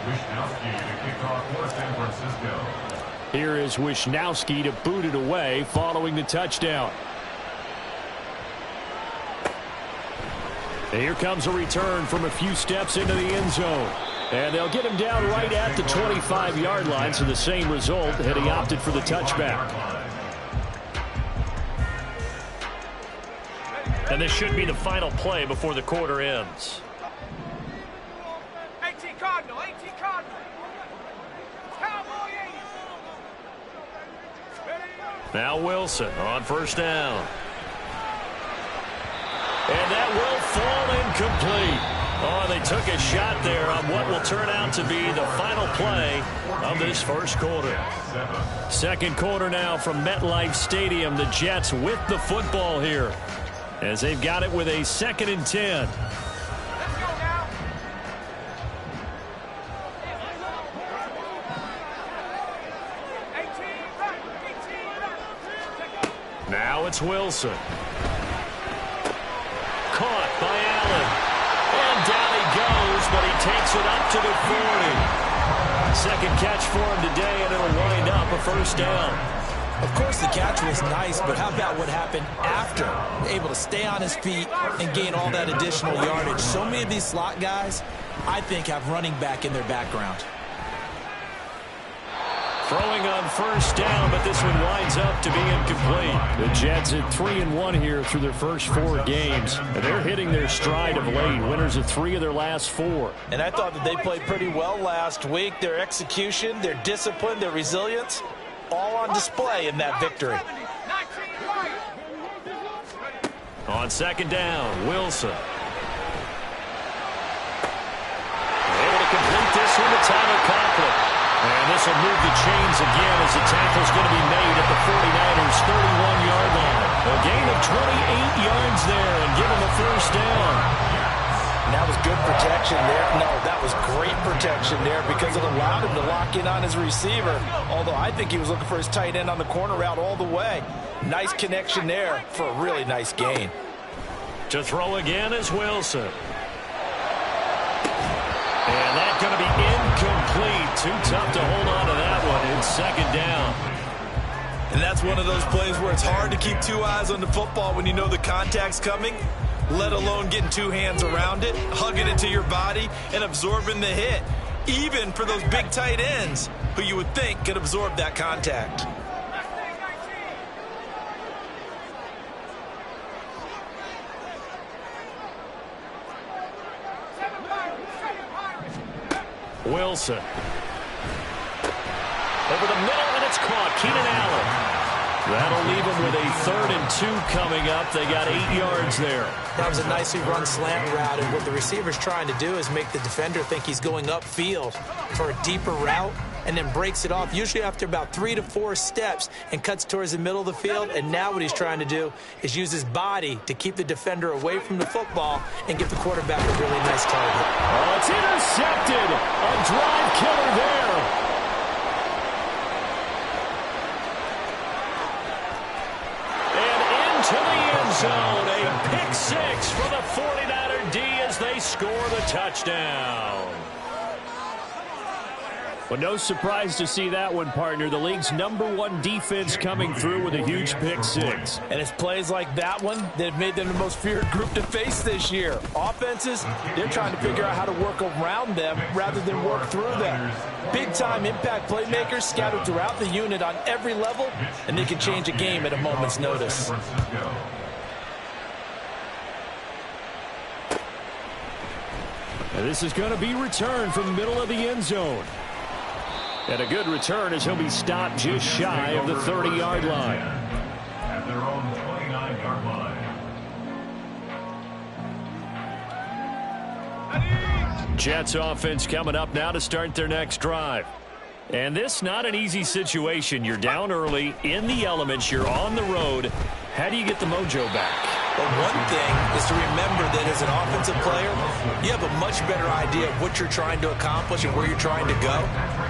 Wishnowsky to kick off for San Francisco. Here is Wishnowsky to boot it away following the touchdown. And here comes a return from a few steps into the end zone. And they'll get him down right at the 25-yard line, so the same result had he opted for the touchback. And this should be the final play before the quarter ends. 18 Cardinal, 18 Cardinal. Cowboy 80. Now Wilson on first down. And that will fall incomplete. Oh, they took a shot there on what will turn out to be the final play of this first quarter. Second quarter now from MetLife Stadium. The Jets with the football here as they've got it with a 2nd and 10. Let's go now. Now it's Wilson. Caught by Allen. And down he goes, but he takes it up to the 40. Second catch for him today, and it'll wind up a first down. Of course, the catch was nice, but how about what happened after? Able to stay on his feet and gain all that additional yardage. So many of these slot guys, I think, have running back in their background. Throwing on first down, but this one winds up to be incomplete. The Jets at 3-1 here through their first 4 games. And they're hitting their stride of late. Winners of 3 of their last 4. And I thought that they played pretty well last week. Their execution, their discipline, their resilience, all on display in that victory. On second down, Wilson. Able to complete this one to Tyler Conklin. And this will move the chains again as the tackle's going to be made at the 49ers' 31-yard line. A gain of 28 yards there and give him a first down. And that was good protection there. No, that was great protection there because it allowed him to lock in on his receiver. Although I think he was looking for his tight end on the corner route all the way. Nice connection there for a really nice gain. To throw again is Wilson. And that's going to be incomplete. Too tough to hold on to that one. It's second down. And that's one of those plays where it's hard to keep 2 eyes on the football when you know the contact's coming, let alone getting 2 hands around it, hugging it to your body, and absorbing the hit, even for those big tight ends who you would think could absorb that contact. Wilson. Over the middle, and it's caught. Keenan Allen. That'll leave him with a 3rd and 2 coming up. They got 8 yards there. That was a nicely run slant route, and what the receiver's trying to do is make the defender think he's going upfield for a deeper route, and then breaks it off, usually after about 3 to 4 steps, and cuts towards the middle of the field. And now what he's trying to do is use his body to keep the defender away from the football and give the quarterback a really nice target. Oh, it's intercepted. A drive killer there. To the end zone, a pick 6 for the 49er D as they score the touchdown. Well, no surprise to see that one, partner. The league's #1 defense coming through with a huge pick 6. And it's plays like that one that have made them the most feared group to face this year. Offenses, they're trying to figure out how to work around them rather than work through them. Big-time impact playmakers scattered throughout the unit on every level, and they can change a game at a moment's notice. And this is going to be returned from the middle of the end zone. And a good return as he'll be stopped just shy of the 30-yard line. At their own 29-yard line. Jets offense coming up now to start their next drive. And this not an easy situation. You're down early, in the elements, you're on the road. How do you get the mojo back? Well, one thing is to remember that as an offensive player, you have a much better idea of what you're trying to accomplish and where you're trying to go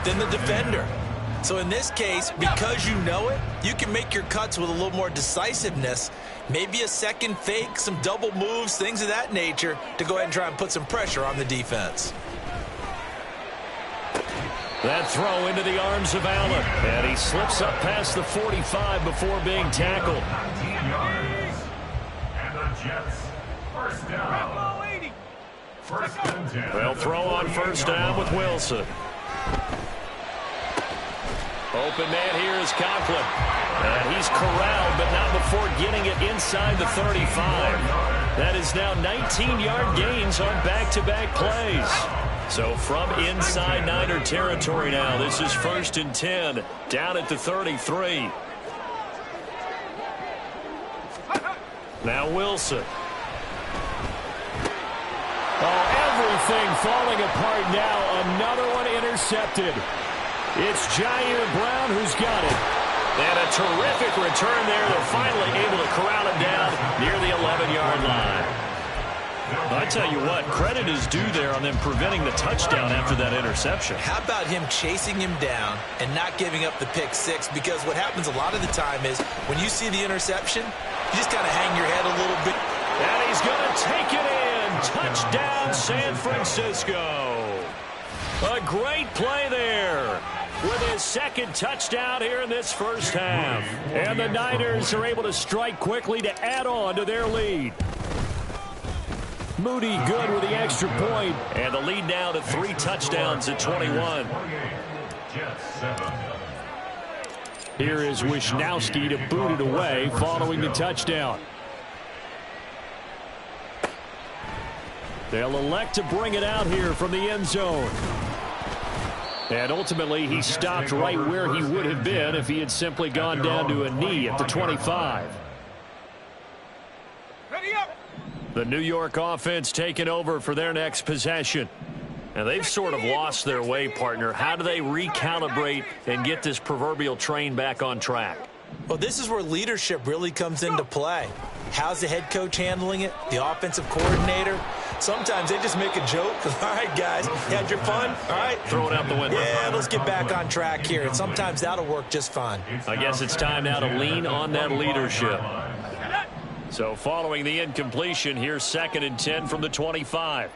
than the defender. So in this case, because you know it, you can make your cuts with a little more decisiveness, maybe a second fake, some double moves, things of that nature, to go ahead and try and put some pressure on the defense. That throw into the arms of Allen. And he slips up past the 45 before being tackled. 19 yards. And the Jets, first down. Ball 80. First and 10. They'll throw on first down with Wilson. Open man here is Conklin. And he's corralled, but not before getting it inside the 35. That is now 19-yard gains on back-to-back plays. So from inside Niner territory now, this is first and 10, down at the 33. Now Wilson. Oh, everything falling apart now. Another one intercepted. It's Jair Brown who's got it. And a terrific return there. They're finally able to corral him down near the 11-yard line. I tell you what, credit is due there on them preventing the touchdown after that interception. How about him chasing him down and not giving up the pick six? Because what happens a lot of the time is when you see the interception, you just kind of hang your head a little bit. And he's going to take it in. Touchdown, San Francisco. A great play there with his second touchdown here in this first half. And the Niners are able to strike quickly to add on to their lead. Moody good with the extra point. And the lead now to 3 touchdowns at 21. Here is Wisnowski to boot it away following the touchdown. They'll elect to bring it out here from the end zone. And ultimately, he stopped right where he would have been if he had simply gone down to a knee at the 25. Ready up. The New York offense taking over for their next possession. And they've sort of lost their way, partner. How do they recalibrate and get this proverbial train back on track? Well, this is where leadership really comes into play. How's the head coach handling it? The offensive coordinator? Sometimes they just make a joke. All right, guys, you had your fun? All right. Throw it out the window. Yeah, let's get back on track here. And sometimes that'll work just fine. I guess it's time now to lean on that leadership. So following the incompletion, here's second and 10 from the 25.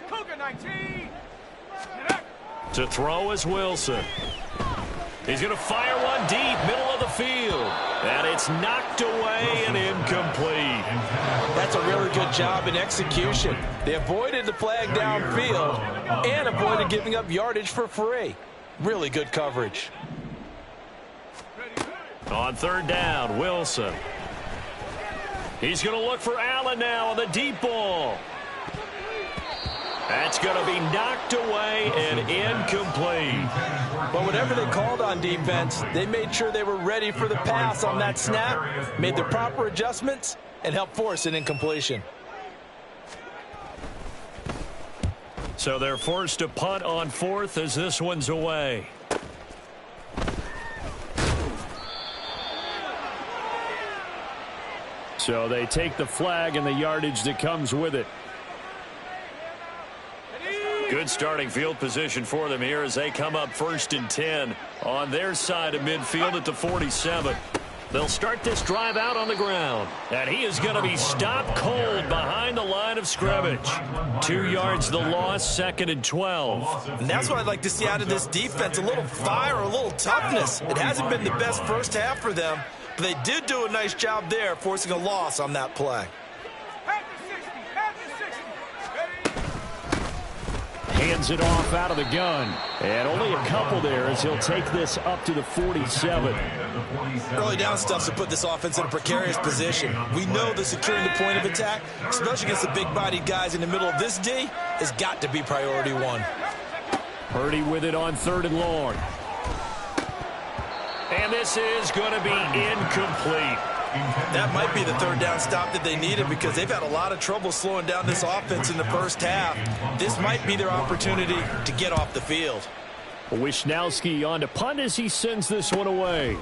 Cougar 19. To throw is Wilson. He's going to fire one deep, middle of the field. And it's knocked away and incomplete. That's a really good job in execution. They avoided the flag downfield and avoided giving up yardage for free. Really good coverage. On third down, Wilson. He's going to look for Allen now on the deep ball. That's going to be knocked away and incomplete. But whatever they called on defense, they made sure they were ready for the pass on that snap, made the proper adjustments, and helped force an incompletion. So they're forced to punt on fourth as this one's away. So they take the flag and the yardage that comes with it. Good starting field position for them here as they come up first and 10 on their side of midfield at the 47. They'll start this drive out on the ground. And he is going to be stopped cold behind the line of scrimmage. 2 yards the loss, second and 12. And that's what I'd like to see out of this defense, a little fire, a little toughness. It hasn't been the best first half for them, but they did do a nice job there, forcing a loss on that play. Hands it off out of the gun. And only a couple there as he'll take this up to the 47. Early down stuff to put this offense in a precarious position. We know that securing the point of attack, especially against the big-bodied guys in the middle of this D, has got to be priority one. Purdy with it on third and long. And this is going to be incomplete. That might be the third down stop that they needed because they've had a lot of trouble slowing down this offense in the first half. This might be their opportunity to get off the field. Wisnowski on to punt as he sends this one away.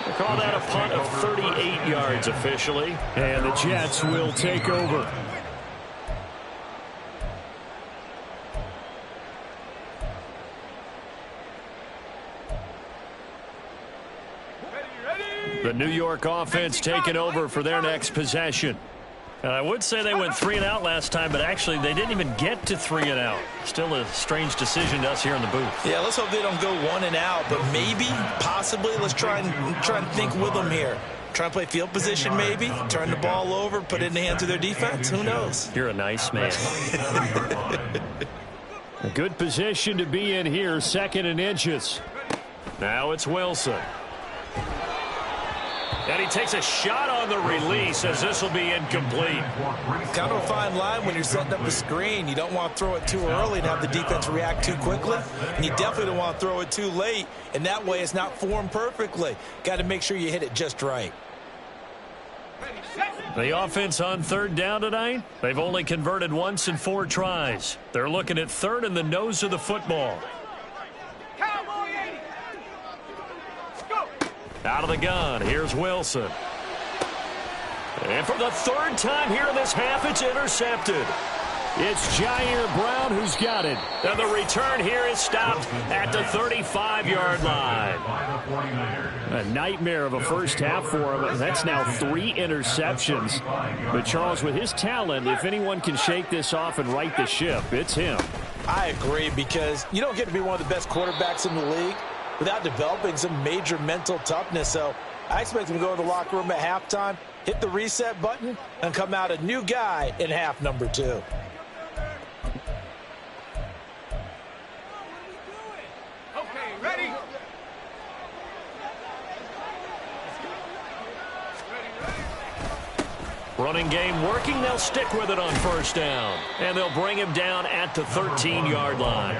They call that a punt of 38 yards officially. And the Jets will take over. The New York offense taking over for their next possession. And I would say they went 3 and out last time, but actually they didn't even get to 3 and out. Still a strange decision to us here in the booth. Yeah, let's hope they don't go 1 and out, but maybe, possibly, let's try and think with them here. Try and play field position maybe, turn the ball over, put it in the hands of their defense. Who knows? You're a nice man. A good position to be in here, 2nd and inches. Now it's Wilson. And he takes a shot on the release as this will be incomplete. Kind of a fine line when you're setting up a screen. You don't want to throw it too early and have the defense react too quickly. And you definitely don't want to throw it too late. And that way it's not formed perfectly. Got to make sure you hit it just right. The offense on 3rd down tonight, they've only converted once in 4 tries. They're looking at 3rd in the nose of the football. Cowboy 80. Let's go. Out of the gun, here's Wilson. And for the 3rd time here in this half, it's intercepted. It's Jair Brown who's got it. And the return here is stopped at the 35-yard line. A nightmare of a first half for him. That's now 3 interceptions. But Charles, with his talent, if anyone can shake this off and right the ship, it's him. I agree, because you don't get to be one of the best quarterbacks in the league without developing some major mental toughness. So I expect him to go to the locker room at halftime, hit the reset button, and come out a new guy in half number 2. Ready? Running game working. They'll stick with it on 1st down. And they'll bring him down at the 13-yard line.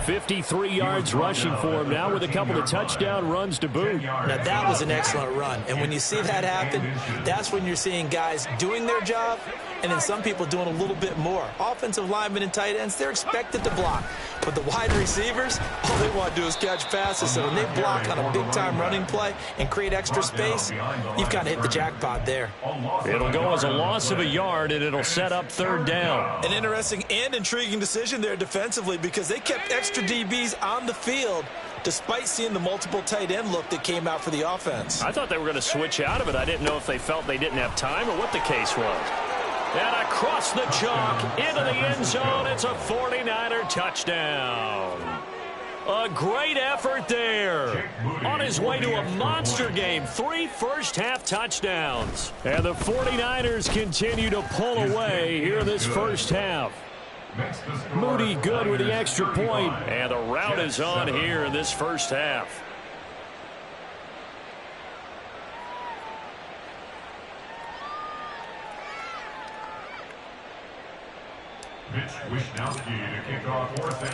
53 yards rushing for him now with a couple of touchdown runs to boot. Now, that was an excellent run. And when you see that happen, that's when you're seeing guys doing their job and then some people doing a little bit more. Offensive linemen and tight ends, they're expected to block. But the wide receivers, all they want to do is catch passes. So when they block on a big-time running play and create extra space, you've kind of hit the jackpot there. It'll go as a loss of a yard, and it'll set up 3rd down. An interesting and intriguing decision there defensively, because they kept extra DBs on the field despite seeing the multiple tight end look that came out for the offense. I thought they were going to switch out of it. I didn't know if they felt they didn't have time or what the case was. And across the chalk, into the end zone, it's a 49er touchdown. A great effort there. On his way to a monster game, 3 first-half touchdowns. And the 49ers continue to pull away here in this first half. Moody good with the extra point. And the route is on here in this first half.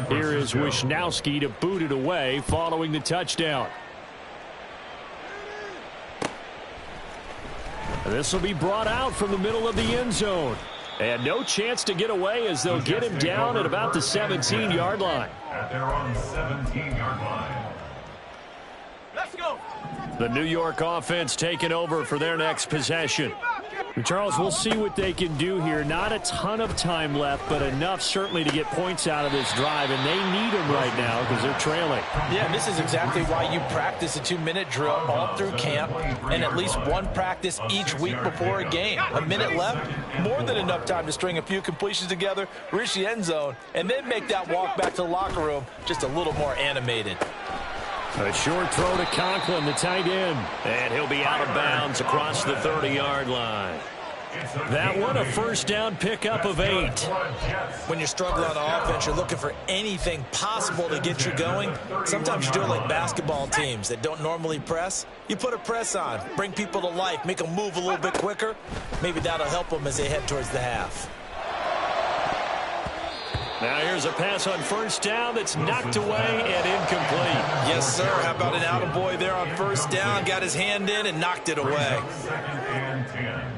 Here is Wishnowski to boot it away following the touchdown. This will be brought out from the middle of the end zone. And no chance to get away as they'll get him down at about the 17-yard line. At their own 17-yard line. Let's go. The New York offense taking over for their next possession. Charles, we'll see what they can do here. Not a ton of time left, but enough certainly to get points out of this drive, and they need them right now because they're trailing. Yeah, and this is exactly why you practice a 2-minute drill all through camp and at least one practice each week before a game. A minute left, more than enough time to string a few completions together, reach the end zone, and then make that walk back to the locker room just a little more animated. A short throw to Conklin, the tight end. And he'll be out of bounds across the 30-yard line. That one, a first down pickup of 8. When you're struggling on offense, you're looking for anything possible to get you going. Sometimes you do it like basketball teams that don't normally press. You put a press on, bring people to life, make them move a little bit quicker. Maybe that'll help them as they head towards the half. Now here's a pass on first down that's knocked away and incomplete. Yes, sir. How about an attaboy there on first down? Got his hand in and knocked it away. Second and 10.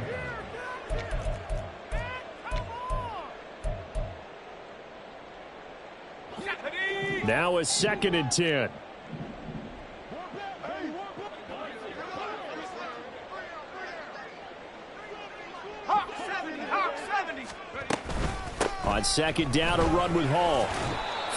Now a 2nd and 10. Hawk 70, Hawk 70. On 2nd down, a run with Hall.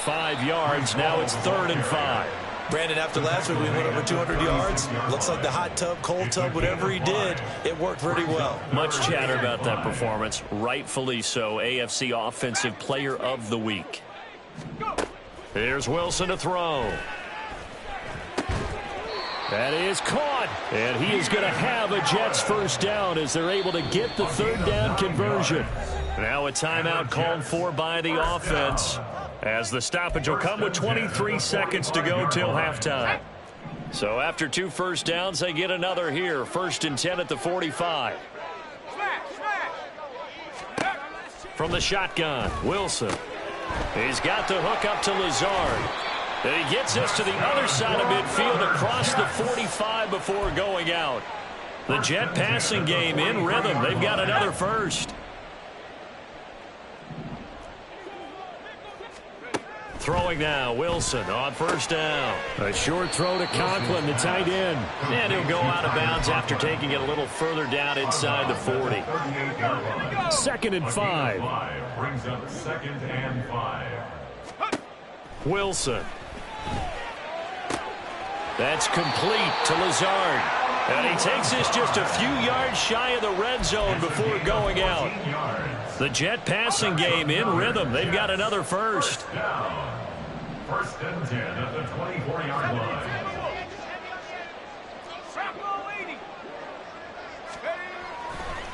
5 yards. Now it's 3rd and 5. Brandon, after last week, we went over 200 yards. Looks like the hot tub, cold tub, whatever he did, it worked pretty well. Much chatter about that performance. Rightfully so. AFC Offensive Player of the Week. Here's Wilson to throw. That is caught. And he is going to have a Jets first down as they're able to get the third down conversion. Now a timeout called for by the offense, as the stoppage will come with 23 seconds to go till halftime. So after 2 first downs, they get another here. 1st and 10 at the 45. From the shotgun, Wilson. He's got the hook up to Lazard. And he gets this to the other side of midfield across the 45 before going out. The Jet passing game in rhythm. They've got another first. Throwing now, Wilson on first down. A short throw to Conklin, the tight end. And he'll go out of bounds after taking it a little further down inside the 40. 2nd and 5. Brings up 2nd and 5. Wilson. That's complete to Lazard. And he takes this just a few yards shy of the red zone before going out. The Jet passing game in rhythm. They've got another first. 1st and 10 at the 24-yard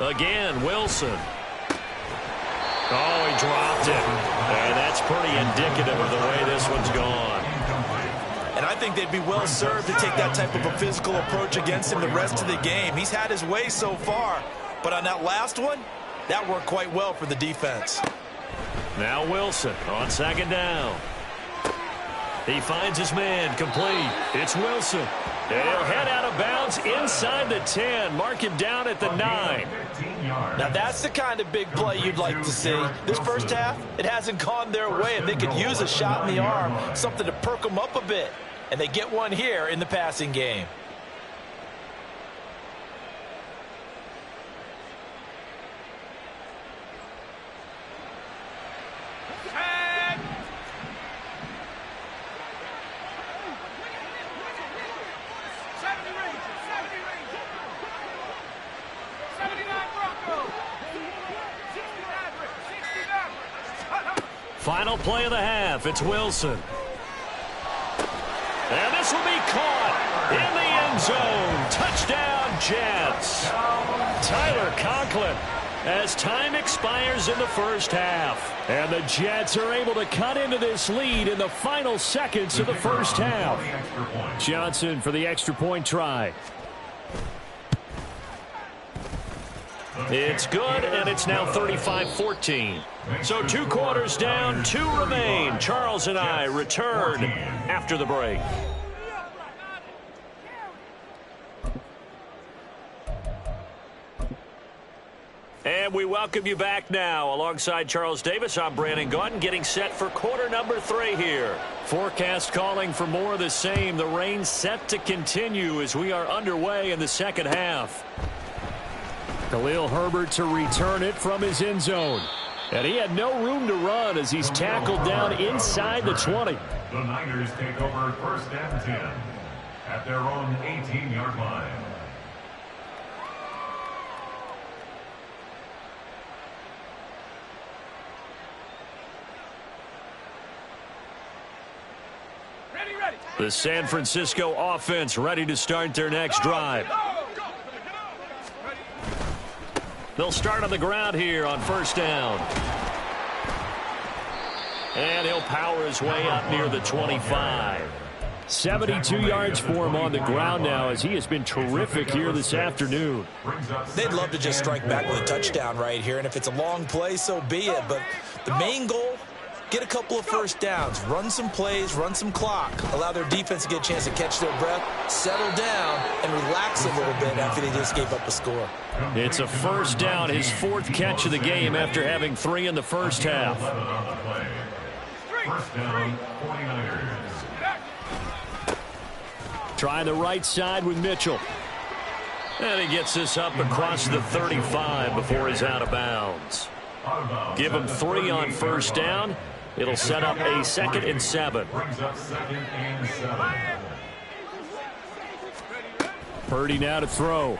line. Again, Wilson. Oh, he dropped it. And that's pretty indicative of the way this one's gone. And I think they'd be well served to take that type of a physical approach against him the rest of the game. He's had his way so far, but on that last one, that worked quite well for the defense. Now Wilson on 2nd down. He finds his man, complete. It's Wilson. And he'll head out of bounds inside the 10. Mark him down at the 9. Now that's the kind of big play you'd like to see. This first half, it hasn't gone their way, and they could use a shot in the arm, something to perk them up a bit. And they get one here in the passing game. Final play of the half. It's Wilson. And this will be caught in the end zone. Touchdown, Jets. Tyler Conklin, as time expires in the first half. And the Jets are able to cut into this lead in the final seconds of the first half. Johnson for the extra point try. It's good, and it's now 35-14. So 2 quarters down, 2 remain. Charles and I return after the break. And we welcome you back now. Alongside Charles Davis, I'm Brandon Gaudin, getting set for quarter number 3 here. Forecast calling for more of the same. The rain set to continue as we are underway in the second half. Khalil Herbert to return it from his end zone. And he had no room to run as he's tackled down inside the 20. The Niners take over 1st and 10 at their own 18-yard line. Ready. The San Francisco offense ready to start their next drive. They'll start on the ground here on 1st down. And he'll power his way up near the 25. 72 yards for him on the ground now, as he has been terrific here this afternoon. They'd love to just strike back with a touchdown right here, and if it's a long play, so be it. But the main goal, get a couple of first downs, run some plays, run some clock, allow their defense to get a chance to catch their breath, settle down, and relax a little bit after they just gave up a score. It's a 1st down, his 4th catch of the game after having 3 in the first half. 1st down, 49ers. Try the right side with Mitchell. And he gets this up across the 35 before he's out of bounds. Give him 3 on 1st down. It'll set up a 2nd and 7. Brings up 2nd and 7. Purdy now to throw.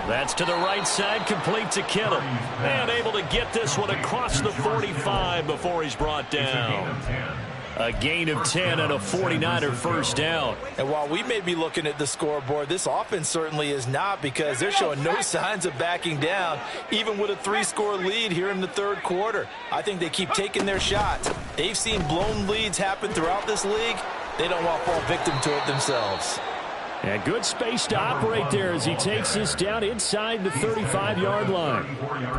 That's to the right side, complete to Kittle. And able to get this one across the 45 before he's brought down. A gain of 10 and a 49er first down. And while we may be looking at the scoreboard, this offense certainly is not, because they're showing no signs of backing down, even with a 3-score lead here in the third quarter. I think they keep taking their shots. They've seen blown leads happen throughout this league. They don't want to fall victim to it themselves. And good space to operate there as he takes this down inside the 35-yard line.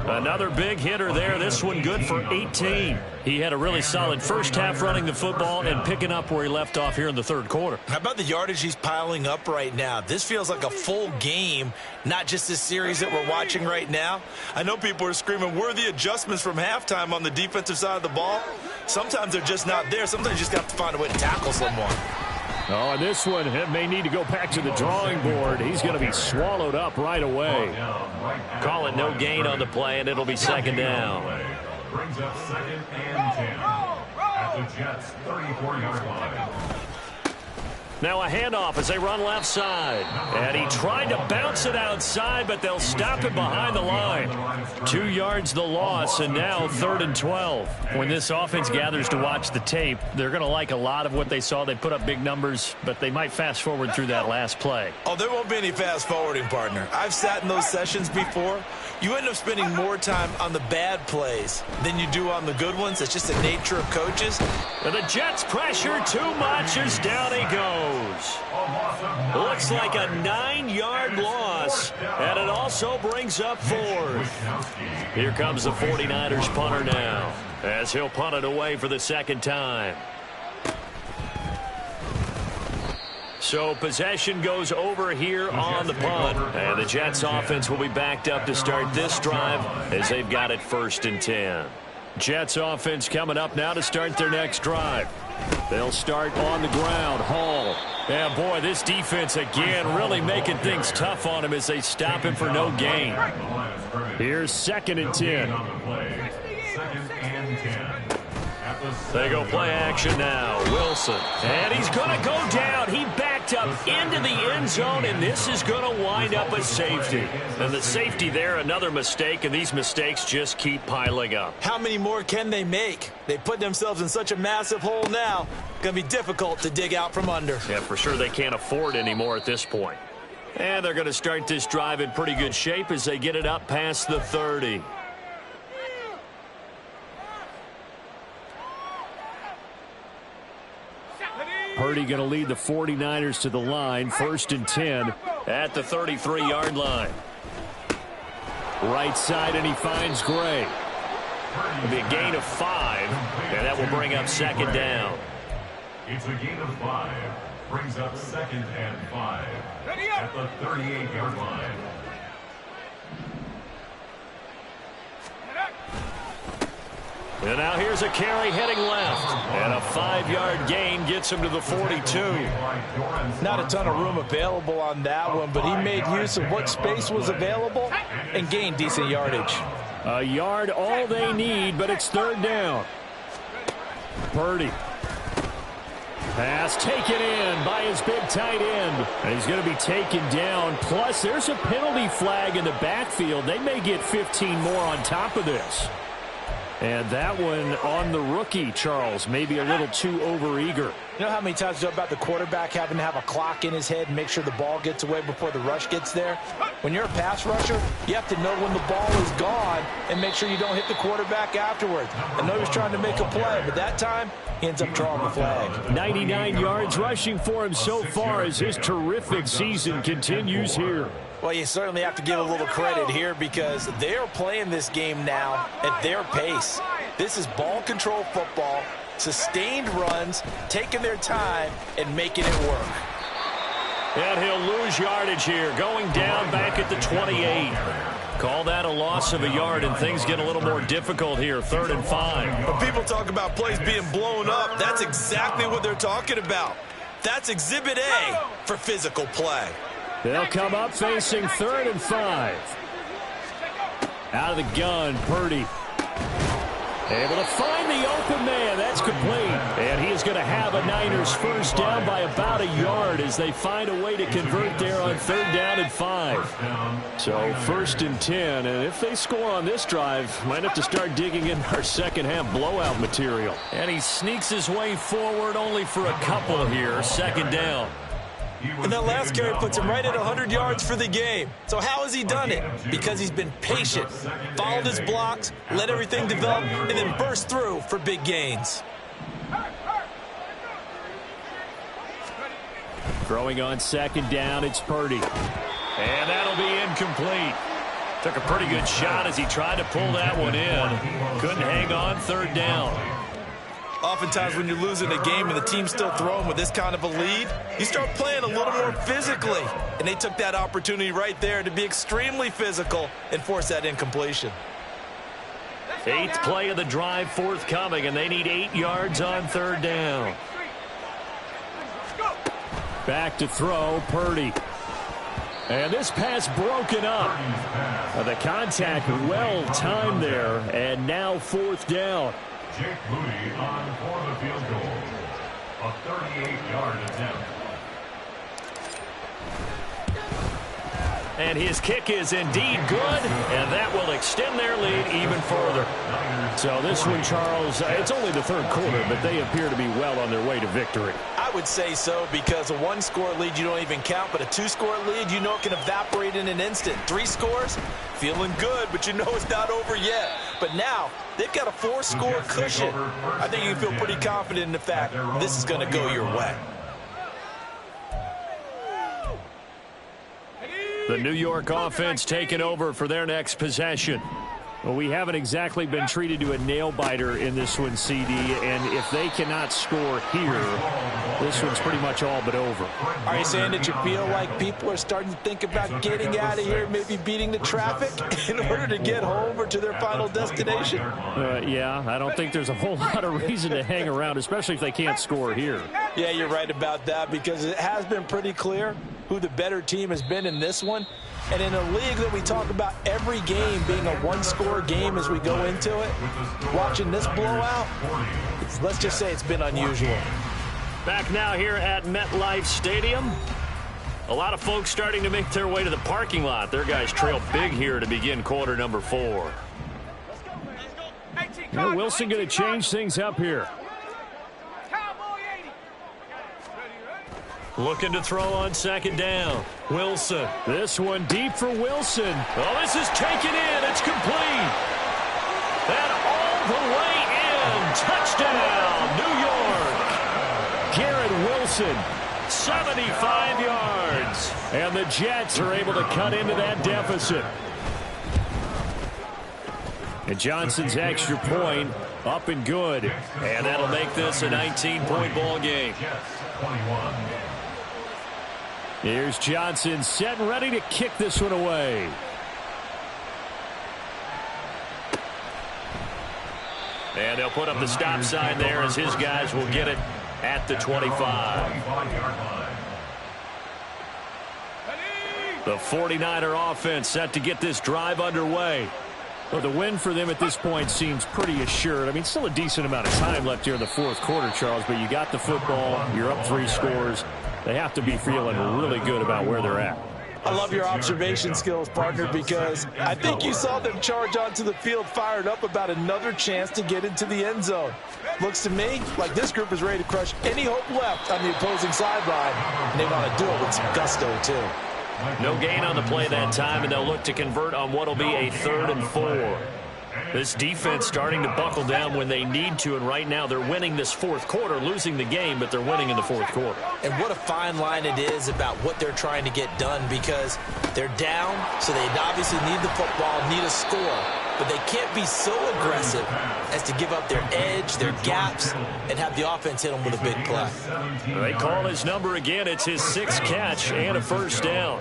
Another big hitter there. This one good for 18. He had a really solid first half running the football and picking up where he left off here in the third quarter. How about the yardage he's piling up right now? This feels like a full game, not just this series that we're watching right now. I know people are screaming, where are the adjustments from halftime on the defensive side of the ball? Sometimes they're just not there. Sometimes you just have to find a way to tackle someone. Oh, and this one may need to go back to the drawing board. He's going to be swallowed up right away. Call it no gain on the play, and it'll be second down. Brings up second and 10 at the Jets' 34-yard line. Now a handoff as they run left side. And he tried to bounce it outside, but they'll stop it behind the line. 2 yards the loss, and now 3rd and 12. When this offense gathers to watch the tape, they're going to like a lot of what they saw. They put up big numbers, but they might fast forward through that last play. Oh, there won't be any fast forwarding, partner. I've sat in those sessions before. You end up spending more time on the bad plays than you do on the good ones. It's just the nature of coaches. And the Jets pressure too much as down he goes. Looks like a 9-yard loss, and it also brings up 4th. Here comes the 49ers punter now, as he'll punt it away for the second time. So possession goes over here on the punt, and the Jets offense will be backed up to start this drive as they've got it 1st and 10. Jets offense coming up now to start their next drive. They'll start on the ground. Hall. Yeah, boy, this defense again really making things tough on him as they stop him for no gain. Here's 2nd and 10. Second and 10. They go play action now. Wilson. And he's going to go down. He backed up into the end zone, and this is going to wind up a safety. And the safety there, another mistake, and these mistakes just keep piling up. How many more can they make? They put themselves in such a massive hole now. Going to be difficult to dig out from under. Yeah, for sure they can't afford anymore at this point. And they're going to start this drive in pretty good shape as they get it up past the 30. Purdy going to lead the 49ers to the line, 1st and 10 at the 33-yard line. Right side, and he finds Gray. It'll be a gain of 5, and that will bring up 2nd down. It's a gain of 5. Brings up 2nd and 5 at the 38-yard line. And now here's a carry heading left. And a 5-yard gain gets him to the 42. Not a ton of room available on that one, but he made use of what space was available and gained decent yardage. A yard all they need, but it's 3rd down. Purdy. Pass taken in by his big tight end. And he's going to be taken down. Plus, there's a penalty flag in the backfield. They may get 15 more on top of this. And that one on the rookie, Charles, maybe a little too overeager. You know how many times you know about the quarterback having to have a clock in his head and make sure the ball gets away before the rush gets there? When you're a pass rusher, you have to know when the ball is gone and make sure you don't hit the quarterback afterwards. I know he's trying to make a play, but that time he ends up drawing the flag. 99 yards rushing for him so far as his terrific season continues here. Well, you certainly have to give a little credit here because they're playing this game now at their pace. This is ball control football, sustained runs, taking their time, and making it work. And he'll lose yardage here, going down back at the 28. Call that a loss of a yard, and things get a little more difficult here, 3rd and 5. When people talk about plays being blown up, that's exactly what they're talking about. That's Exhibit A for physical play. They'll come up facing 3rd and 5. Out of the gun, Purdy. Able to find the open man. That's complete. And he is going to have a Niners first down by about a yard as they find a way to convert there on 3rd down and 5. So 1st and 10, and if they score on this drive, might have to start digging in our second half blowout material. And he sneaks his way forward only for a couple here. 2nd down. And that last carry puts him right at 100 yards for the game. So how has he done it? Because he's been patient, followed his blocks, let everything develop, and then burst through for big gains. Throwing on 2nd down, it's Purdy. And that'll be incomplete. Took a pretty good shot as he tried to pull that one in. Couldn't hang on 3rd down. Oftentimes when you're losing a game and the team's still throwing with this kind of a lead, you start playing a little more physically. And they took that opportunity right there to be extremely physical and force that incompletion. 8th play of the drive forthcoming, and they need 8 yards on 3rd down. Back to throw, Purdy. And this pass broken up. The contact well timed there, and now 4th down. Jake Moody on for the field goal. A 38-yard attempt. And his kick is indeed good, and that will extend their lead even further. So this one, Charles, it's only the 3rd quarter, but they appear to be well on their way to victory. I would say so, because a 1-score lead you don't even count, but a 2-score lead you know it can evaporate in an instant. 3 scores, feeling good, but you know it's not over yet. But now they've got a 4-score cushion. I think you can feel pretty confident in the fact this is going to go your way. The New York offense taking over for their next possession. Well, we haven't exactly been treated to a nail-biter in this one, CD, and if they cannot score here, this one's pretty much all but over. Are you saying that you feel like people are starting to think about getting out of here, maybe beating the traffic in order to get home or to their final destination? Yeah, I don't think there's a whole lot of reason to hang around, especially if they can't score here. Yeah, you're right about that, because it has been pretty clear who the better team has been in this one. And in a league that we talk about every game being a 1-score game as we go into it, watching this blowout, let's just say it's been unusual. Back now here at MetLife Stadium. A lot of folks starting to make their way to the parking lot. Their guys trail big here to begin quarter number 4. Now Wilson going to change things up here. Looking to throw on 2nd down. Wilson. This one deep for Wilson. Oh, this is taken in. It's complete. And all the way in. Touchdown, New York. Garrett Wilson, 75 yards. And the Jets are able to cut into that deficit. And Johnson's extra point up and good. And that'll make this a 19-point ball game. Here's Johnson set and ready to kick this one away. And they'll put up the stop sign there as his guys will get it at the 25. The 49er offense set to get this drive underway. Well, the win for them at this point seems pretty assured. I mean, still a decent amount of time left here in the 4th quarter, Charles, but you got the football, you're up 3 scores. They have to be feeling really good about where they're at. I love your observation skills, partner, because I think you saw them charge onto the field fired up about another chance to get into the end zone. Looks to me like this group is ready to crush any hope left on the opposing sideline, and they want to do it with some gusto, too. No gain on the play that time, and they'll look to convert on what will be a 3rd and 4. This defense starting to buckle down when they need to, and right now they're winning this 4th quarter, losing the game, but they're winning in the 4th quarter. And what a fine line it is about what they're trying to get done, because they're down, so they obviously need the football, need a score, but they can't be so aggressive as to give up their edge, their gaps, and have the offense hit them with a big play. They call his number again. It's his 6th catch and a 1st down.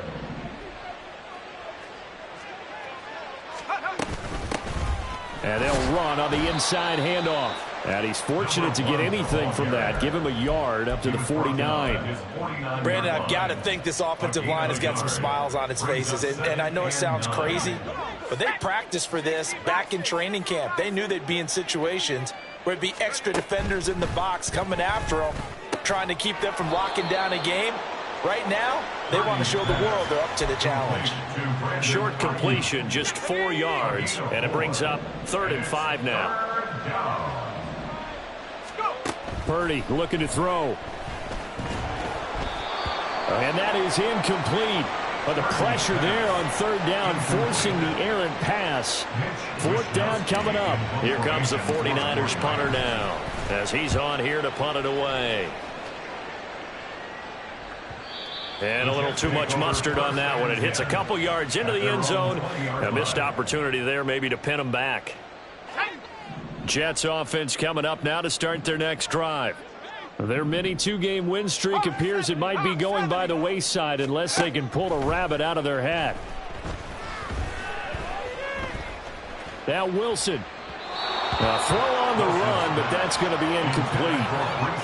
And they'll run on the inside handoff. And he's fortunate to get anything from that. Give him a yard up to the 49. Brandon, I've got to think this offensive line has got some smiles on its faces. And I know it sounds crazy, but they practiced for this back in training camp. They knew they'd be in situations where it'd be extra defenders in the box coming after them. trying to keep them from locking down a game. Right now, they want to show the world they're up to the challenge. Short completion, just 4 yards, and it brings up 3rd and 5 now. Purdy looking to throw. And that is incomplete. But the pressure there on 3rd down, forcing the errant pass. 4th down coming up. Here comes the 49ers punter now, as he's on here to punt it away. And a little too much mustard on that one. It hits a couple yards into the end zone. A missed opportunity there maybe to pin them back. Jets offense coming up now to start their next drive. Their mini 2-game win streak appears it might be going by the wayside unless they can pull a rabbit out of their hat. Now Wilson. Throw on the run, but that's going to be incomplete.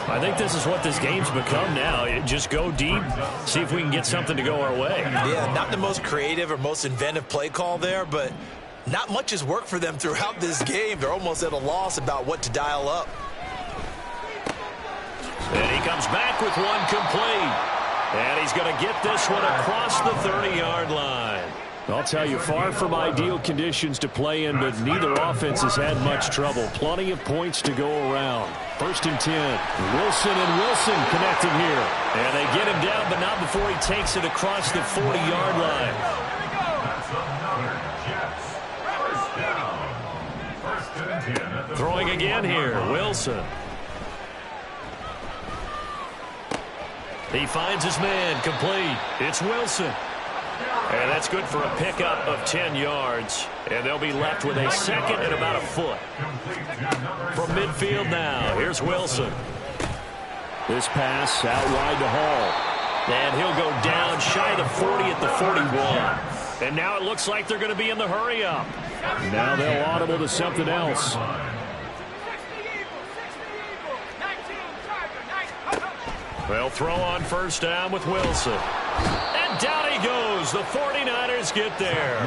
I think this is what this game's become now. Just go deep, see if we can get something to go our way. Yeah, not the most creative or most inventive play call there, but not much has worked for them throughout this game. They're almost at a loss about what to dial up. And he comes back with one complete. And he's going to get this one across the 30-yard line. I'll tell you, far from ideal conditions to play in, but neither offense has had much trouble. Plenty of points to go around. 1st and 10. Wilson and Wilson connecting here. And they get him down, but not before he takes it across the 40-yard line. Throwing again here, Wilson. He finds his man, complete. It's Wilson. And that's good for a pickup of 10 yards. And they'll be left with a 2nd and about a foot. From midfield now, here's Wilson. This pass out wide to Hall. And he'll go down shy of the 40 at the 41. And now it looks like they're going to be in the hurry-up. Now they'll audible to something else. They'll throw on 1st down with Wilson. And down he goes. The 49ers get there.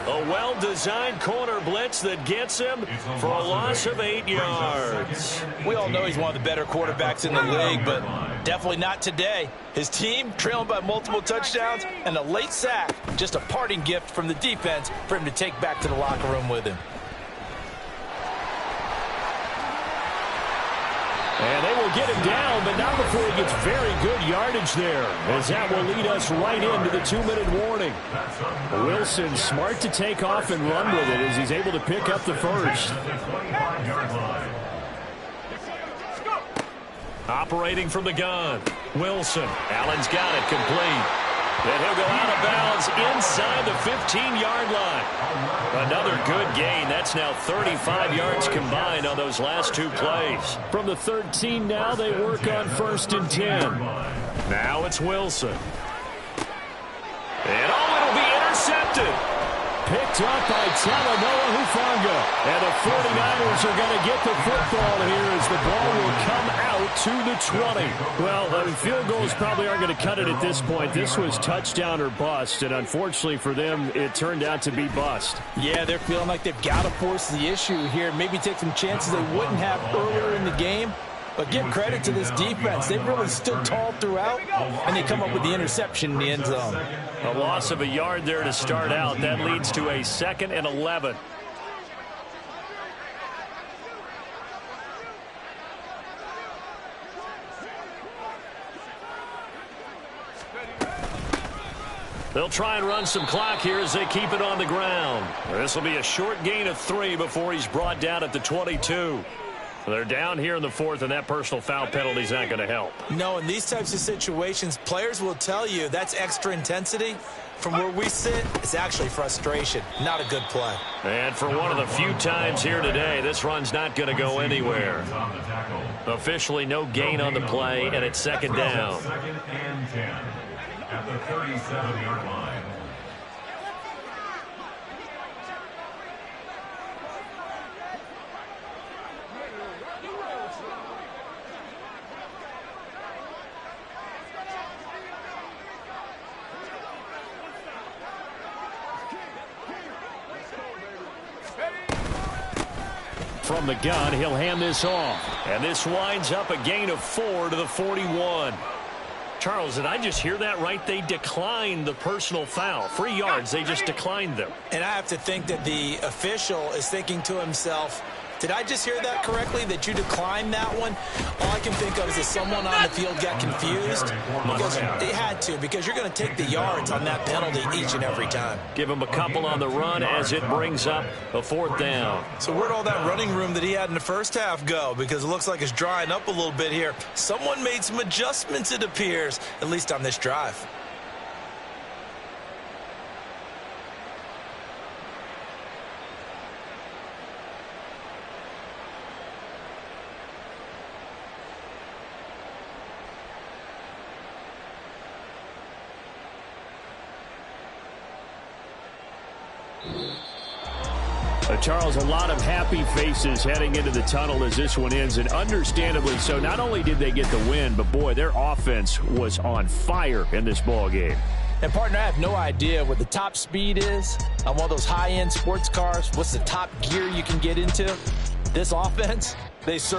A well-designed corner blitz that gets him for a loss of 8 yards. We all know he's one of the better quarterbacks in the league, but definitely not today. His team trailing by multiple touchdowns and a late sack. Just a parting gift from the defense for him to take back to the locker room with him. And they will get him down, but not before he gets very good yardage there, as that will lead us right into the 2-minute warning. Wilson smart to take off and run with it as he's able to pick up the 1st. Operating from the gun, Wilson. Allen's got it, complete. And he'll go out of bounds inside the 15-yard line. Another good gain. That's now 35 yards combined on those last 2 plays. From the 13 now, they work on 1st and 10. Now it's Wilson. And it'll be intercepted. Picked up by Talanoa Hufanga. And the 49ers are going to get the football here as the ball will come out to the 20. Well, field goals probably aren't going to cut it at this point. This was touchdown or bust, and unfortunately for them, it turned out to be bust. Yeah, they're feeling like they've got to force the issue here. Maybe take some chances they wouldn't have earlier in the game. But give credit to this defense. They've really stood tall throughout, and they come up with the interception in the end zone. A loss of a yard there to start out. That leads to a 2nd and 11. They'll try and run some clock here as they keep it on the ground. This will be a short gain of 3 before he's brought down at the 22. They're down here in the 4th, and that personal foul penalty is not going to help. No, in these types of situations, players will tell you that's extra intensity. From where we sit, it's actually frustration. Not a good play. And for one of the few times here today, this run's not going to go anywhere. Officially no gain on the play, and it's 2nd down. 2nd and 10 at the 37-yard line. From from the gun. He'll hand this off. And this winds up a gain of 4 to the 41. Charles, did I just hear that right? They declined the personal foul. 3 yards, they just declined them. And I have to think that the official is thinking to himself, did I just hear that correctly, that you declined that one? All I can think of is that someone on the field got confused. Because they had to, because you're going to take the yards on that penalty each and every time. Give him a couple on the run as it brings up a 4th down. So where'd all that running room that he had in the first half go? Because it looks like it's drying up a little bit here. Someone made some adjustments, it appears, at least on this drive. Charles, a lot of happy faces heading into the tunnel as this one ends, and understandably so. Not only did they get the win, but, boy, their offense was on fire in this ball game. And, partner, I have no idea what the top speed is on one of those high-end sports cars. What's the top gear you can get into? This offense, they certainly